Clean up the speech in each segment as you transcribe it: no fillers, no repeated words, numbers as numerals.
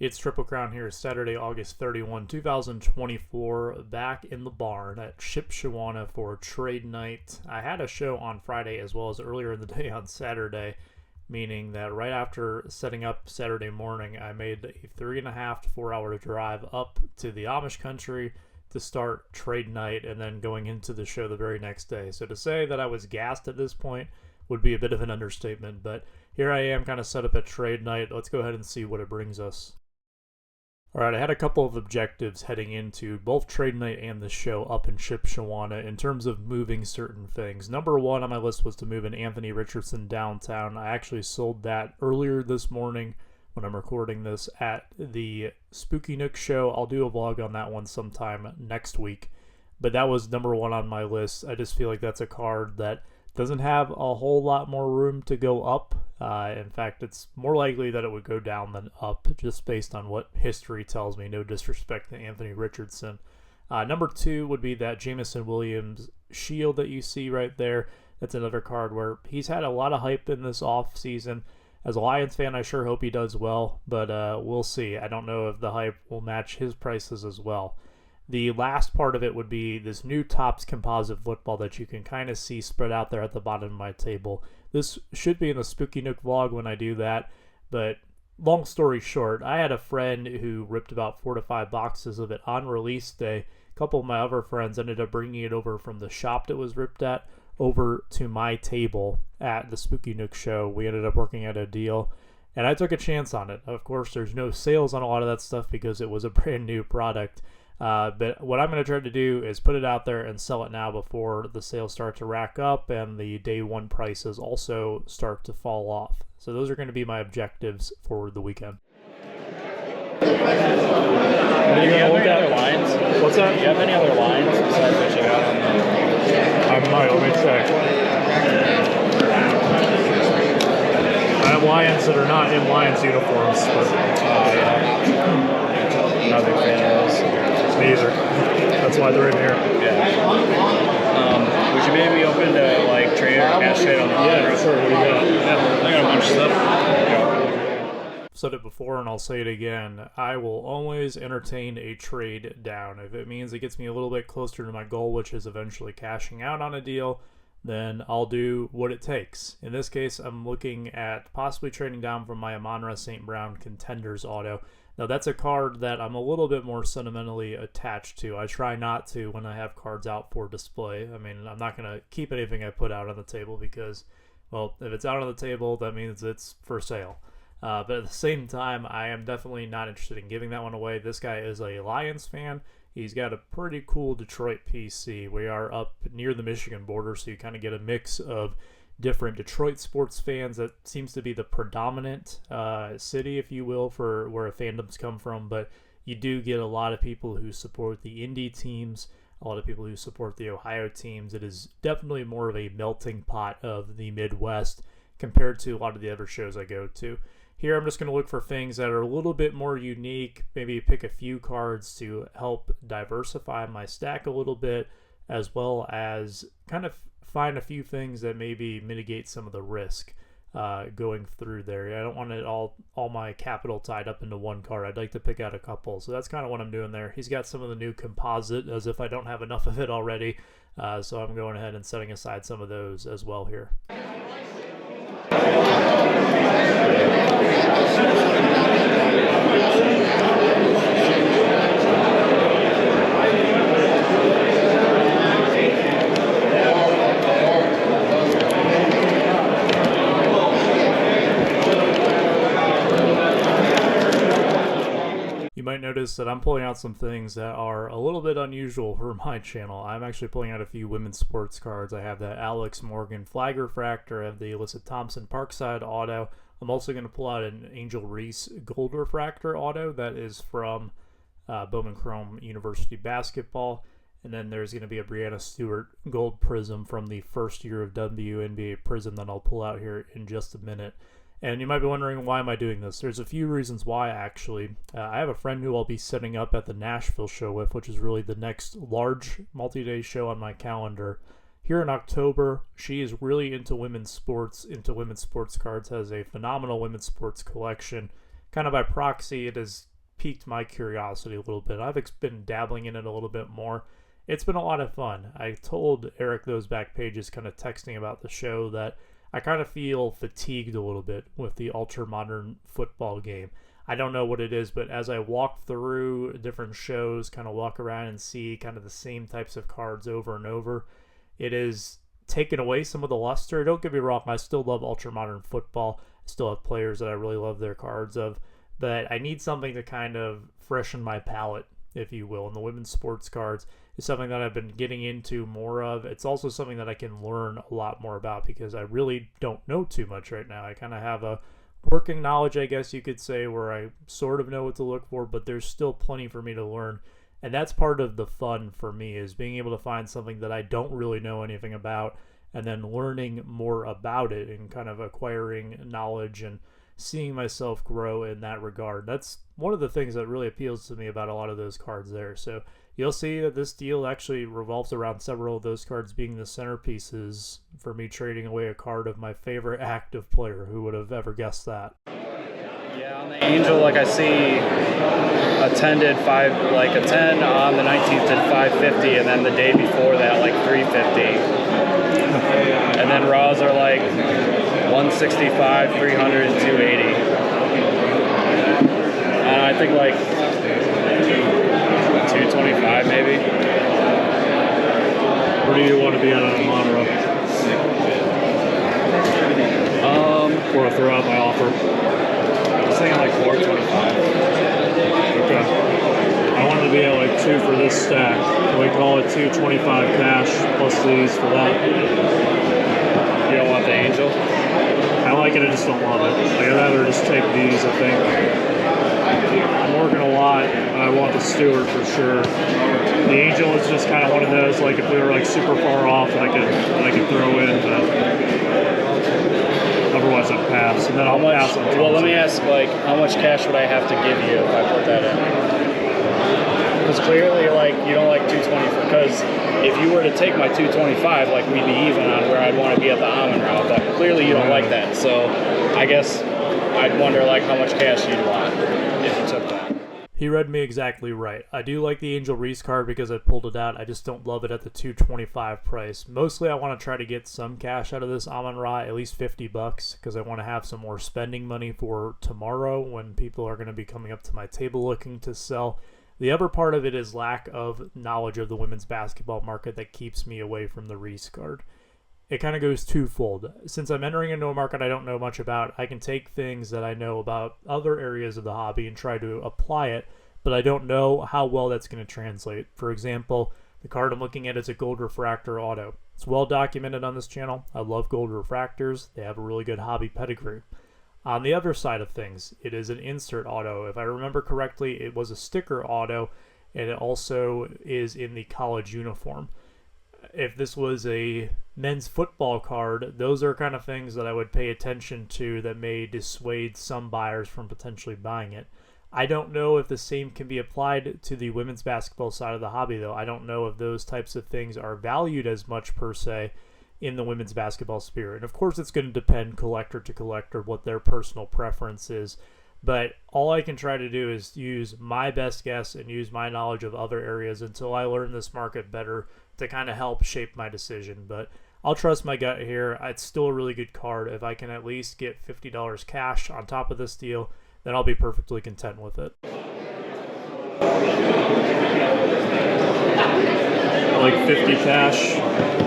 It's Triple Crown here, Saturday, August 31, 2024, back in the barn at Shipshewana for trade night. I had a show on Friday as well as earlier in the day on Saturday, meaning that right after setting up Saturday morning, I made a 3.5 to 4 hour drive up to the Amish country to start trade night and then going into the show the very next day. So to say that I was gassed at this point would be a bit of an understatement, but here I am kind of set up at trade night. Let's go ahead and see what it brings us. Alright, I had a couple of objectives heading into both trade night and the show up in Shipshewana in terms of moving certain things. Number one on my list was to move an Anthony Richardson downtown. I actually sold that earlier this morning when I'm recording this at the Spooky Nook show. I'll do a vlog on that one sometime next week. But that was number one on my list. I just feel like that's a card that doesn't have a whole lot more room to go up. In fact, it's more likely that it would go down than up, just based on what history tells me. No disrespect to Anthony Richardson. Number two would be that Jameson Williams shield that you see right there. That's another card where he's had a lot of hype in this off season. As a Lions fan, I sure hope he does well, but we'll see. I don't know if the hype will match his prices as well. The last part of it would be this new Topps composite football that you can kind of see spread out there at the bottom of my table. This should be in the Spooky Nook vlog when I do that, but long story short, I had a friend who ripped about 4 to 5 boxes of it on release day. A couple of my other friends ended up bringing it over from the shop that was ripped at over to my table at the Spooky Nook show. We ended up working out a deal, and I took a chance on it. Of course, there's no sales on a lot of that stuff because it was a brand new product. But what I'm going to try to do is put it out there and sell it now before the sales start to rack up and the day one prices also start to fall off. So those are going to be my objectives for the weekend. Do you have any other lines? What's that? Do you have any other lines besides what you got on the... I might. Let me check. I have Lions that are not in Lions uniforms, but not a big fan of those. Me either. That's why they're in here. Yeah. Would you maybe be open to like trade or cash trade on the line? Yeah, sure. What do you got? Yeah, I got a bunch of stuff. Yeah. I've said it before and I'll say it again. I will always entertain a trade down. If it means it gets me a little bit closer to my goal, which is eventually cashing out on a deal, then I'll do what it takes. In this case, I'm looking at possibly trading down from my Amon-Ra St. Brown Contenders auto. Now, that's a card that I'm a little bit more sentimentally attached to. I try not to when I have cards out for display. I mean, I'm not going to keep anything I put out on the table because, well, if it's out on the table, that means it's for sale. But at the same time, I am definitely not interested in giving that one away. This guy is a Lions fan. He's got a pretty cool Detroit PC. We are up near the Michigan border, so you kind of get a mix of different Detroit sports fans. That seems to be the predominant city, if you will, for where fandoms come from. But you do get a lot of people who support the Indy teams, a lot of people who support the Ohio teams. It is definitely more of a melting pot of the Midwest compared to a lot of the other shows I go to. Here I'm just going to look for things that are a little bit more unique, maybe pick a few cards to help diversify my stack a little bit, as well as kind of find a few things that maybe mitigate some of the risk going through there. I don't want it all my capital tied up into one card. I'd like to pick out a couple. So that's kind of what I'm doing there. He's got some of the new composite, as if I don't have enough of it already. So I'm going ahead and setting aside some of those as well here. You might notice that I'm pulling out some things that are a little bit unusual for my channel. I'm actually pulling out a few women's sports cards. I have that Alex Morgan Flag Refractor. I have the Alyssa Thompson Parkside Auto. I'm also going to pull out an Angel Reese Gold Refractor Auto that is from Bowman Chrome University Basketball. And then there's going to be a Brianna Stewart Gold Prism from the first year of WNBA Prism that I'll pull out here in just a minute. And you might be wondering, why am I doing this? There's a few reasons why, actually. I have a friend who I'll be setting up at the Nashville show with, which is really the next large multi-day show on my calendar. Here in October, she is really into women's sports cards, has a phenomenal women's sports collection. Kind of by proxy, it has piqued my curiosity a little bit. I've been dabbling in it a little bit more. It's been a lot of fun. I told Eric those back pages, kind of texting about the show, that I kind of feel fatigued a little bit with the ultra-modern football game. I don't know what it is, but as I walk through different shows, kind of walk around and see kind of the same types of cards over and over, it is taken away some of the luster. Don't get me wrong, I still love ultra-modern football. I still have players that I really love their cards of, but I need something to kind of freshen my palate, if you will. And the women's sports cards is something that I've been getting into more of. It's also something that I can learn a lot more about because I really don't know too much right now. I kind of have a working knowledge, I guess you could say, where I sort of know what to look for, but there's still plenty for me to learn. And that's part of the fun for me, is being able to find something that I don't really know anything about and then learning more about it and kind of acquiring knowledge and seeing myself grow in that regard. That's one of the things that really appeals to me about a lot of those cards there. So you'll see that this deal actually revolves around several of those cards being the centerpieces for me trading away a card of my favorite active player. Who would have ever guessed that? Yeah, on the Angel, like I see a 10 did a 10 on the 19th did 550, and then the day before that like 350. And then Raws are like 165, 300, and 280. And I think like 225 maybe. Where do you want to be on a Monroe? Before I throw out my offer. I was thinking like 425. Okay. I wanted to be at like 2 for this stack. Can we call it 225 cash plus these for that? You don't want the Angel? I like it, I just don't love it. I'd rather just take these, I think. I'm working a lot, and I want the Stewart for sure. The Angel is just kind of one of those, like if we were like super far off, I could throw in, but otherwise I'd pass. And then I'll pass on. Well, let me ask, like, how much cash would I have to give you if I put that in? Because clearly, like, you don't like 220. Because if you were to take my 225, like, we'd be even on where I'd want to be at the almond route. But clearly, you don't like that. So I guess I'd wonder, like, how much cash you'd want if you took that. He read me exactly right. I do like the Angel Reese card because I pulled it out. I just don't love it at the 225 price. Mostly I want to try to get some cash out of this Amon-Ra, at least $50, because I want to have some more spending money for tomorrow when people are going to be coming up to my table looking to sell. The other part of it is lack of knowledge of the women's basketball market that keeps me away from the Reese card. It kind of goes twofold. Since I'm entering into a market I don't know much about, I can take things that I know about other areas of the hobby and try to apply it, but I don't know how well that's going to translate. For example, the card I'm looking at is a gold refractor auto. It's well documented on this channel. I love gold refractors. They have a really good hobby pedigree. On the other side of things, it is an insert auto. If I remember correctly, it was a sticker auto, and it also is in the college uniform. If this was a men's football card, those are kind of things that I would pay attention to that may dissuade some buyers from potentially buying it. I don't know if the same can be applied to the women's basketball side of the hobby, though. I don't know if those types of things are valued as much per se in the women's basketball sphere. And of course, it's going to depend collector to collector what their personal preference is. But all I can try to do is use my best guess and use my knowledge of other areas until I learn this market better to kind of help shape my decision. But I'll trust my gut here. It's still a really good card. If I can at least get $50 cash on top of this deal, then I'll be perfectly content with it. Like 50 cash?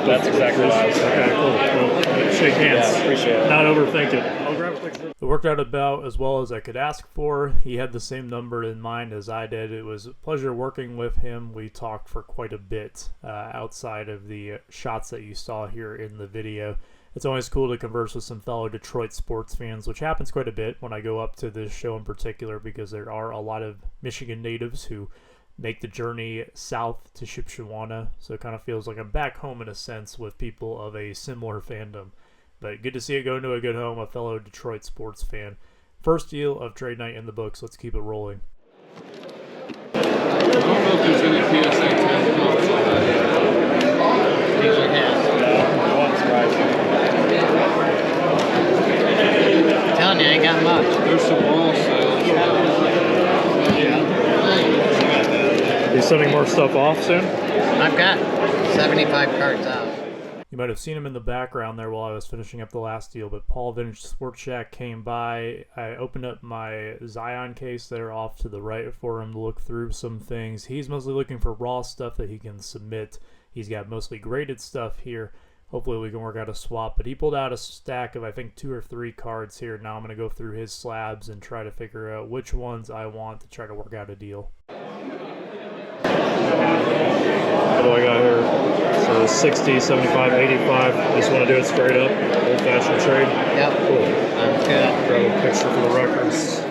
That's exactly what I was saying. Okay, cool. Shake hands. Yeah, appreciate it. Not overthink it. I'll grab a picture. It worked out about as well as I could ask for. He had the same number in mind as I did. It was a pleasure working with him. We talked for quite a bit outside of the shots that you saw here in the video. It's always cool to converse with some fellow Detroit sports fans, which happens quite a bit when I go up to this show in particular, because there are a lot of Michigan natives who make the journey south to Shipshewana, so it kind of feels like I'm back home in a sense with people of a similar fandom. But good to see it go into a good home, a fellow Detroit sports fan. First deal of trade night in the books. Let's keep it rolling. I don't know if there's any PSA 10 cards on that. These are hands. Yeah, it won't surprise you. I'm telling you, I ain't got much. There's some wall sales. Yeah. sending more stuff off soon? I've got 75 cards out. You might have seen him in the background there while I was finishing up the last deal, but Paul Vintage Sports Shack came by. I opened up my Zion case there off to the right for him to look through some things. He's mostly looking for raw stuff that he can submit. He's got mostly graded stuff here. Hopefully we can work out a swap, but he pulled out a stack of, I think, 2 or 3 cards here. Now I'm going to go through his slabs and try to figure out which ones I want to try to work out a deal. What do I got here? So 60, 75, 85. Just want to do it straight up. Old-fashioned trade. Yep. Cool. Sounds good. Grab a picture for the records.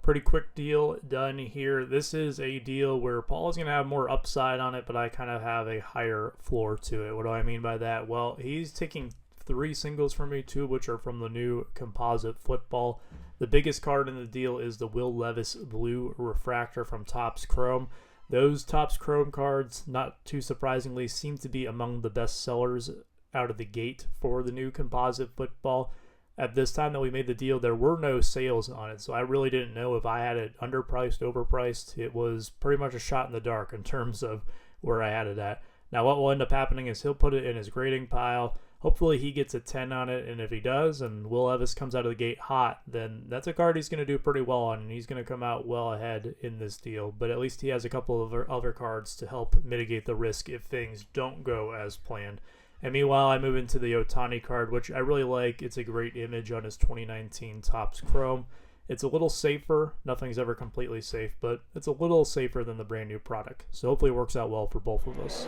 Pretty quick deal done here. This is a deal where Paul is going to have more upside on it, but I kind of have a higher floor to it. What do I mean by that? Well, he's taking 3 singles from me, 2 of which are from the new composite football. The biggest card in the deal is the Will Levis Blue Refractor from Topps Chrome. Those Topps Chrome cards, not too surprisingly, seem to be among the best sellers out of the gate for the new composite football. At this time that we made the deal, there were no sales on it, so I really didn't know if I had it underpriced, overpriced. It was pretty much a shot in the dark in terms of where I had it at. Now what will end up happening is he'll put it in his grading pile. Hopefully he gets a 10 on it, and if he does, and Will Levis comes out of the gate hot, then that's a card he's going to do pretty well on, and he's going to come out well ahead in this deal. But at least he has a couple of other cards to help mitigate the risk if things don't go as planned. And meanwhile, I move into the Ohtani card, which I really like. It's a great image on his 2019 Topps Chrome. It's a little safer. Nothing's ever completely safe, but it's a little safer than the brand new product. So hopefully it works out well for both of us.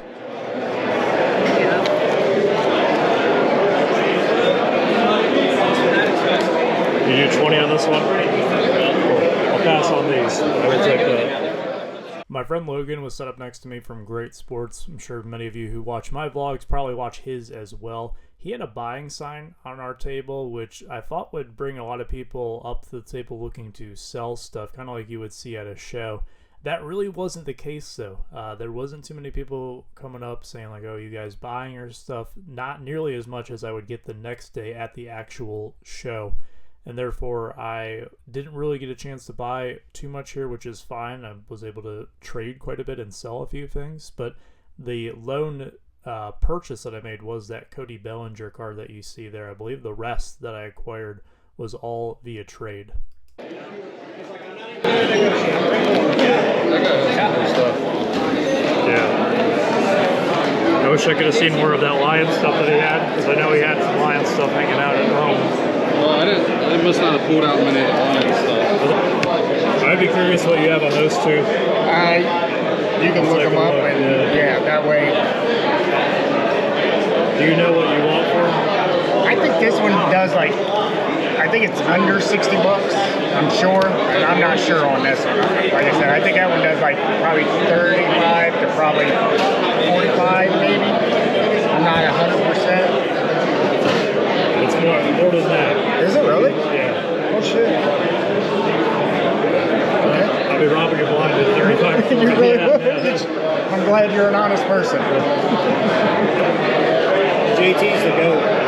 You do 20 on this one? Cool. I'll pass on these. I will take that. My friend Logan was set up next to me from Great Sports. I'm sure many of you who watch my vlogs probably watch his as well. He had a buying sign on our table, which I thought would bring a lot of people up to the table looking to sell stuff, kind of like you would see at a show. That really wasn't the case, though. There wasn't too many people coming up saying, like, oh, you guys buying your stuff? Not nearly as much as I would get the next day at the actual show. And therefore, I didn't really get a chance to buy too much here, which is fine. I was able to trade quite a bit and sell a few things. But the lone purchase that I made was that Cody Bellinger card that you see there. I believe the rest that I acquired was all via trade. Yeah. I wish I could have seen more of that Lion stuff that he had, because I know he had some Lion stuff hanging out at home. Well, I must not have pulled out many of the Lion stuff. I'd be curious what you have on those two. You can look them up, and yeah, that way. Do you know what you want for them? I think this one does I think it's under 60 bucks. I'm sure, and I'm not sure on this one. Like I said, I think that one does probably 35 to probably 45 maybe. I'm not 100%. It's more than that. Is it really? Yeah. Oh shit. Okay. I'll be robbing you blind at 35. You really Yeah, would? yeah. I'm glad you're an honest person. JT's the GOAT.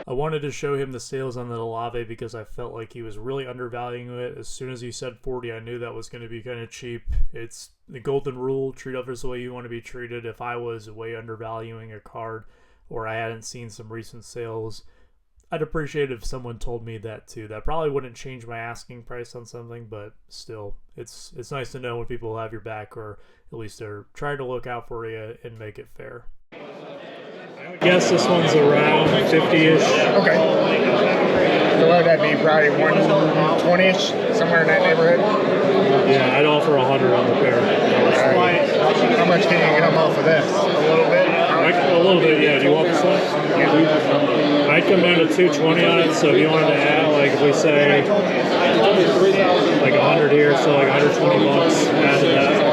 I wanted to show him the sales on the Olave because I felt like he was really undervaluing it. As soon as he said 40, I knew that was going to be kind of cheap. It's the golden rule, treat others the way you want to be treated. If I was way undervaluing a card or I hadn't seen some recent sales, I'd appreciate it if someone told me that too. That probably wouldn't change my asking price on something, but still, it's nice to know when people have your back, or at least they're trying to look out for you and make it fair. I guess this one's around 50-ish. Okay. So what would that be? Probably 120-ish, somewhere in that neighborhood? Yeah, I'd offer 100 on the pair. Right. How much can you get them off of this? A little bit? A little bit, yeah. Do you want this one? Yeah. I'd come down to 220 on it, so if you wanted to add, like, if we say, like 100 here, so like 120 bucks, add to that.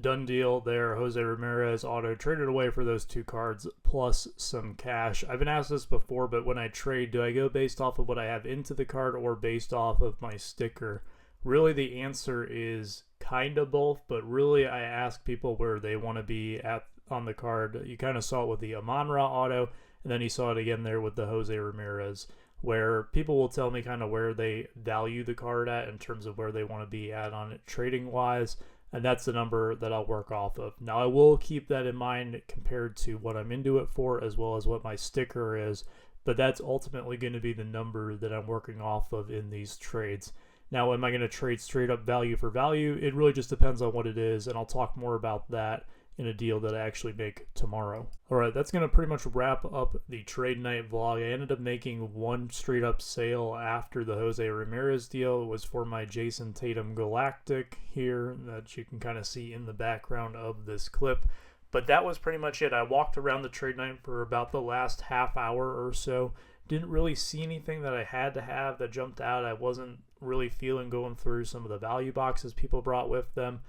Done deal there. Jose Ramirez auto traded away for those 2 cards plus some cash. I've been asked this before, but when I trade, do I go based off of what I have into the card or based off of my sticker? Really, the answer is kind of both, but really I ask people where they want to be at on the card. You kind of saw it with the Amon-Ra auto. And then you saw it again there with the Jose Ramirez, where people will tell me kind of where they value the card at in terms of where they want to be at on it trading wise. And that's the number that I'll work off of. Now, I will keep that in mind compared to what I'm into it for, as well as what my sticker is. But that's ultimately going to be the number that I'm working off of in these trades. Now, am I going to trade straight up value for value? It really just depends on what it is, and I'll talk more about that in a deal that I actually make tomorrow. All right, that's going to pretty much wrap up the trade night vlog. I ended up making one straight up sale after the Jose Ramirez deal. It was for my Jason Tatum Galactic here that you can kind of see in the background of this clip. But that was pretty much it. I walked around the trade night for about the last half hour or so. Didn't really see anything that I had to have that jumped out. I wasn't really feeling going through some of the value boxes people brought with them.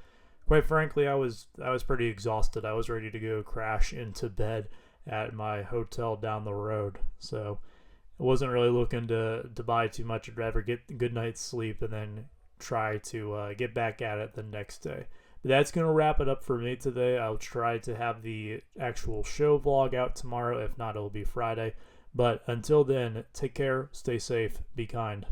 Quite frankly, I was pretty exhausted. I was ready to go crash into bed at my hotel down the road. So I wasn't really looking to buy too much. I'd rather get a good night's sleep and then try to get back at it the next day. But that's going to wrap it up for me today. I'll try to have the actual show vlog out tomorrow. If not, it'll be Friday. But until then, take care, stay safe, be kind.